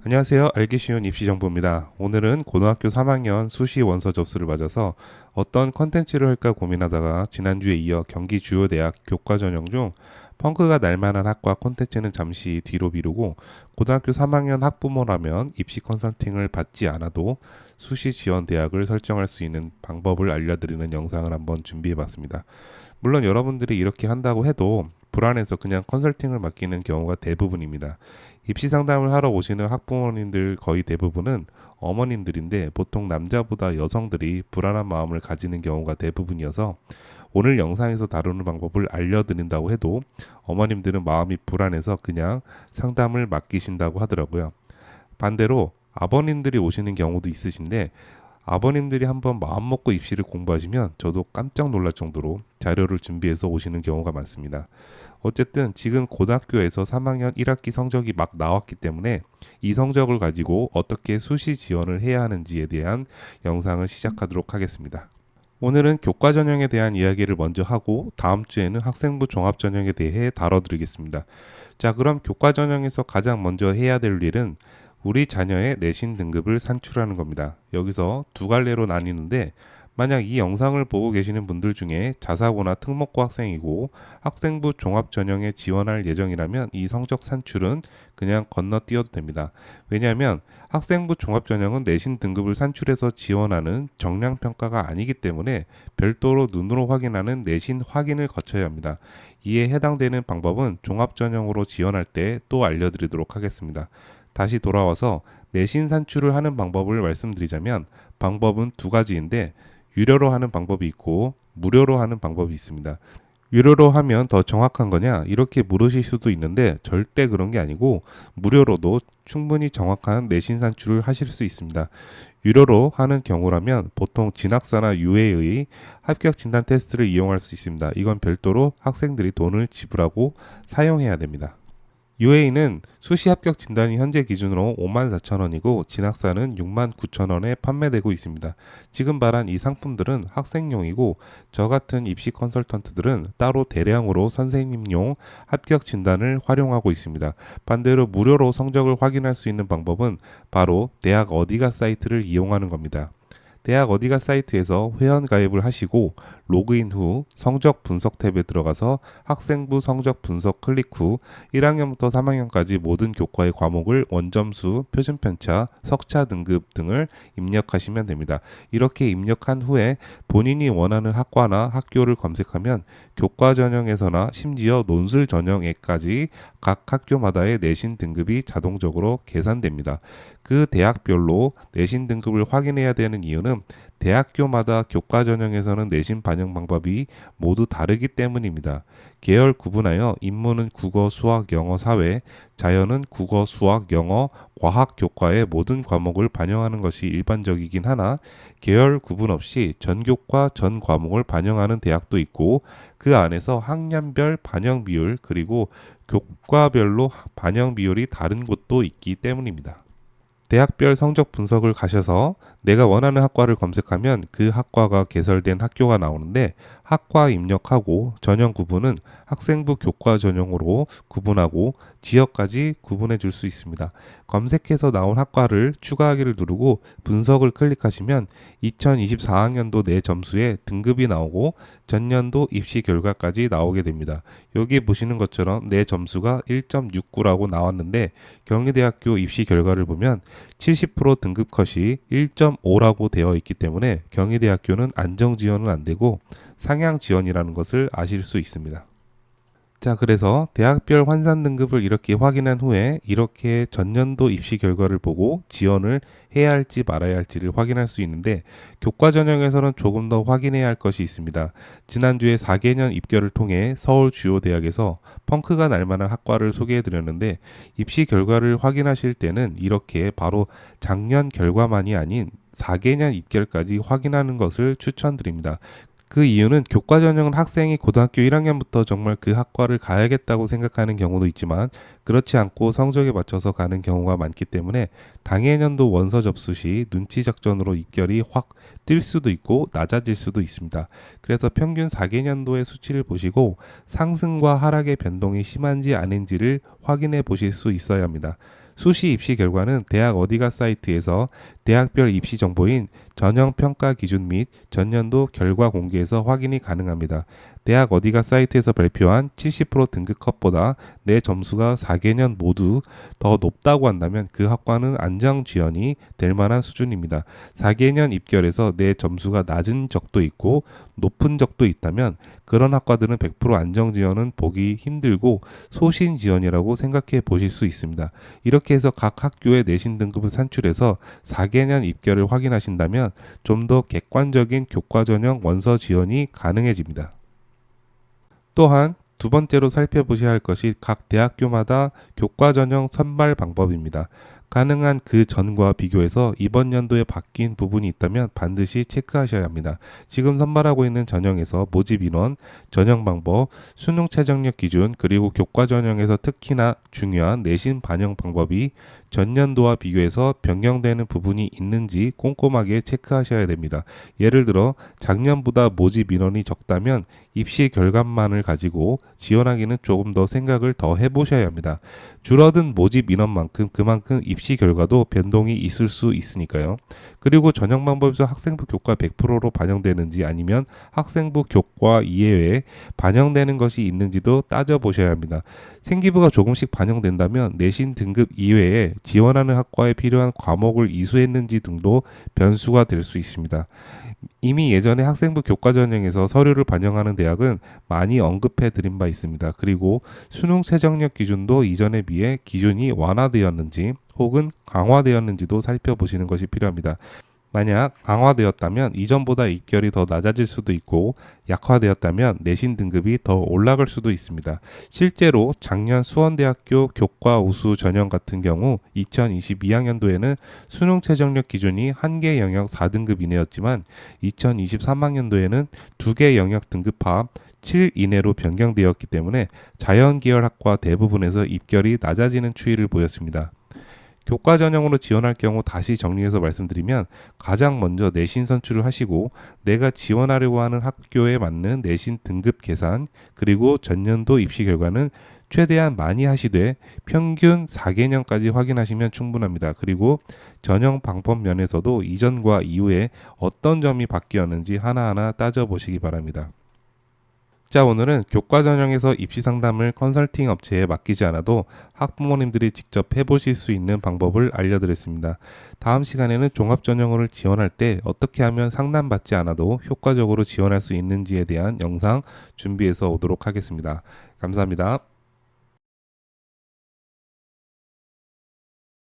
안녕하세요. 알기 쉬운 입시 정보입니다. 오늘은 고등학교 3학년 수시 원서 접수를 맞아서 어떤 컨텐츠를 할까 고민하다가 지난주에 이어 경기 주요 대학 교과 전형 중 펑크가 날만한 학과 콘텐츠는 잠시 뒤로 미루고 고등학교 3학년 학부모라면 입시 컨설팅을 받지 않아도 수시 지원 대학을 설정할 수 있는 방법을 알려드리는 영상을 한번 준비해봤습니다. 물론 여러분들이 이렇게 한다고 해도 불안해서 그냥 컨설팅을 맡기는 경우가 대부분입니다. 입시 상담을 하러 오시는 학부모님들 거의 대부분은 어머님들인데 보통 남자보다 여성들이 불안한 마음을 가지는 경우가 대부분이어서 오늘 영상에서 다루는 방법을 알려드린다고 해도 어머님들은 마음이 불안해서 그냥 상담을 맡기신다고 하더라고요. 반대로 아버님들이 오시는 경우도 있으신데 아버님들이 한번 마음먹고 입시를 공부하시면 저도 깜짝 놀랄 정도로 자료를 준비해서 오시는 경우가 많습니다. 어쨌든 지금 고등학교에서 3학년 1학기 성적이 막 나왔기 때문에 이 성적을 가지고 어떻게 수시 지원을 해야 하는지에 대한 영상을 시작하도록 하겠습니다. 오늘은 교과 전형에 대한 이야기를 먼저 하고 다음 주에는 학생부 종합 전형에 대해 다뤄드리겠습니다. 자, 그럼 교과 전형에서 가장 먼저 해야 될 일은 우리 자녀의 내신 등급을 산출하는 겁니다. 여기서 두 갈래로 나뉘는데 만약 이 영상을 보고 계시는 분들 중에 자사고나 특목고 학생이고 학생부 종합 전형에 지원할 예정이라면 이 성적 산출은 그냥 건너뛰어도 됩니다. 왜냐하면 학생부 종합 전형은 내신 등급을 산출해서 지원하는 정량 평가가 아니기 때문에 별도로 눈으로 확인하는 내신 확인을 거쳐야 합니다. 이에 해당되는 방법은 종합 전형으로 지원할 때 또 알려드리도록 하겠습니다. 다시 돌아와서 내신 산출을 하는 방법을 말씀드리자면 방법은 두 가지인데 유료로 하는 방법이 있고 무료로 하는 방법이 있습니다. 유료로 하면 더 정확한 거냐 이렇게 물으실 수도 있는데 절대 그런 게 아니고 무료로도 충분히 정확한 내신 산출을 하실 수 있습니다. 유료로 하는 경우라면 보통 진학사나 유해의 합격 진단 테스트를 이용할 수 있습니다. 이건 별도로 학생들이 돈을 지불하고 사용해야 됩니다. UA는 수시 합격 진단이 현재 기준으로 54,000원이고 진학사는 69,000원에 판매되고 있습니다. 지금 말한 이 상품들은 학생용이고 저 같은 입시 컨설턴트들은 따로 대량으로 선생님용 합격 진단을 활용하고 있습니다. 반대로 무료로 성적을 확인할 수 있는 방법은 바로 대학 어디가 사이트를 이용하는 겁니다. 대학 어디가 사이트에서 회원 가입을 하시고 로그인 후 성적 분석 탭에 들어가서 학생부 성적 분석 클릭 후 1학년부터 3학년까지 모든 교과의 과목을 원점수, 표준 편차, 석차 등급 등을 입력하시면 됩니다. 이렇게 입력한 후에 본인이 원하는 학과나 학교를 검색하면 교과 전형에서나 심지어 논술 전형에까지 각 학교마다의 내신 등급이 자동적으로 계산됩니다. 그 대학별로 내신 등급을 확인해야 되는 이유는 대학교마다 교과 전형에서는 내신 반영 방법이 모두 다르기 때문입니다. 계열 구분하여 인문은 국어, 수학, 영어, 사회, 자연은 국어, 수학, 영어, 과학 교과의 모든 과목을 반영하는 것이 일반적이긴 하나 계열 구분 없이 전 교과 전 과목을 반영하는 대학도 있고 그 안에서 학년별 반영 비율 그리고 교과별로 반영 비율이 다른 곳도 있기 때문입니다. 대학별 성적 분석을 가셔서 내가 원하는 학과를 검색하면 그 학과가 개설된 학교가 나오는데 학과 입력하고 전형 구분은 학생부 교과 전형으로 구분하고 지역까지 구분해 줄 수 있습니다. 검색해서 나온 학과를 추가하기를 누르고 분석을 클릭하시면 2024학년도 내 점수에 등급이 나오고 전년도 입시 결과까지 나오게 됩니다. 여기 보시는 것처럼 내 점수가 1.69라고 나왔는데 경희대학교 입시 결과를 보면 70% 등급 컷이 1.5라고 되어 있기 때문에 경희대학교는 안정 지원은 안 되고 상향 지원이라는 것을 아실 수 있습니다. 자, 그래서 대학별 환산 등급을 이렇게 확인한 후에 이렇게 전년도 입시 결과를 보고 지원을 해야 할지 말아야 할지를 확인할 수 있는데 교과 전형에서는 조금 더 확인해야 할 것이 있습니다. 지난주에 4개년 입결을 통해 서울 주요 대학에서 펑크가 날 만한 학과를 소개해 드렸는데 입시 결과를 확인하실 때는 이렇게 바로 작년 결과만이 아닌 4개년 입결까지 확인하는 것을 추천드립니다. 그 이유는 교과 전형은 학생이 고등학교 1학년부터 정말 그 학과를 가야겠다고 생각하는 경우도 있지만 그렇지 않고 성적에 맞춰서 가는 경우가 많기 때문에 당해년도 원서 접수 시 눈치 작전으로 입결이 확 뛸 수도 있고 낮아질 수도 있습니다. 그래서 평균 4개년도의 수치를 보시고 상승과 하락의 변동이 심한지 아닌지를 확인해 보실 수 있어야 합니다. 수시 입시 결과는 대학 어디가 사이트에서 대학별 입시 정보인 전형 평가 기준 및 전년도 결과 공개에서 확인이 가능합니다. 대학 어디가 사이트에서 발표한 70% 등급 컷보다 내 점수가 4개년 모두 더 높다고 한다면 그 학과는 안정 지원이 될 만한 수준입니다. 4개년 입결에서 내 점수가 낮은 적도 있고 높은 적도 있다면 그런 학과들은 100% 안정 지원은 보기 힘들고 소신 지원이라고 생각해 보실 수 있습니다. 이렇게 해서 각 학교의 내신 등급을 산출해서 4개년 입결을 확인하신다면 좀 더 객관적인 교과 전형 원서 지원이 가능해집니다. 또한 두 번째로 살펴보셔야 할 것이 각 대학교마다 교과 전형 선발 방법입니다. 가능한 그 전과 비교해서 이번 연도에 바뀐 부분이 있다면 반드시 체크하셔야 합니다. 지금 선발하고 있는 전형에서 모집 인원, 전형 방법, 수능 최저력 기준, 그리고 교과 전형에서 특히나 중요한 내신 반영 방법이 전년도와 비교해서 변경되는 부분이 있는지 꼼꼼하게 체크하셔야 됩니다. 예를 들어 작년보다 모집 인원이 적다면 입시 결과만을 가지고 지원하기는 조금 더 생각을 더 해보셔야 합니다. 줄어든 모집 인원만큼 그만큼 입시 결과도 변동이 있을 수 있으니까요. 그리고 전형 방법에서 학생부 교과 100%로 반영되는지 아니면 학생부 교과 이외에 반영되는 것이 있는지도 따져보셔야 합니다. 생기부가 조금씩 반영된다면 내신 등급 이외에 지원하는 학과에 필요한 과목을 이수했는지 등도 변수가 될 수 있습니다. 이미 예전에 학생부 교과 전형에서 서류를 반영하는 대학은 많이 언급해 드린 바 있습니다. 그리고 수능 최저력 기준도 이전에 비해 기준이 완화되었는지 혹은 강화되었는지도 살펴보시는 것이 필요합니다. 만약 강화되었다면 이전보다 입결이 더 낮아질 수도 있고 약화되었다면 내신 등급이 더 올라갈 수도 있습니다. 실제로 작년 수원대학교 교과 우수 전형 같은 경우 2022학년도에는 수능 최저력 기준이 1개 영역 4등급 이내였지만 2023학년도에는 2개 영역 등급 합 7 이내로 변경되었기 때문에 자연계열학과 대부분에서 입결이 낮아지는 추이를 보였습니다. 교과 전형으로 지원할 경우 다시 정리해서 말씀드리면 가장 먼저 내신 선출을 하시고 내가 지원하려고 하는 학교에 맞는 내신 등급 계산 그리고 전년도 입시 결과는 최대한 많이 하시되 평균 4개년까지 확인하시면 충분합니다. 그리고 전형 방법 면에서도 이전과 이후에 어떤 점이 바뀌었는지 하나하나 따져보시기 바랍니다. 자, 오늘은 교과 전형에서 입시 상담을 컨설팅 업체에 맡기지 않아도 학부모님들이 직접 해보실 수 있는 방법을 알려드렸습니다. 다음 시간에는 종합 전형을 지원할 때 어떻게 하면 상담받지 않아도 효과적으로 지원할 수 있는지에 대한 영상 준비해서 오도록 하겠습니다. 감사합니다.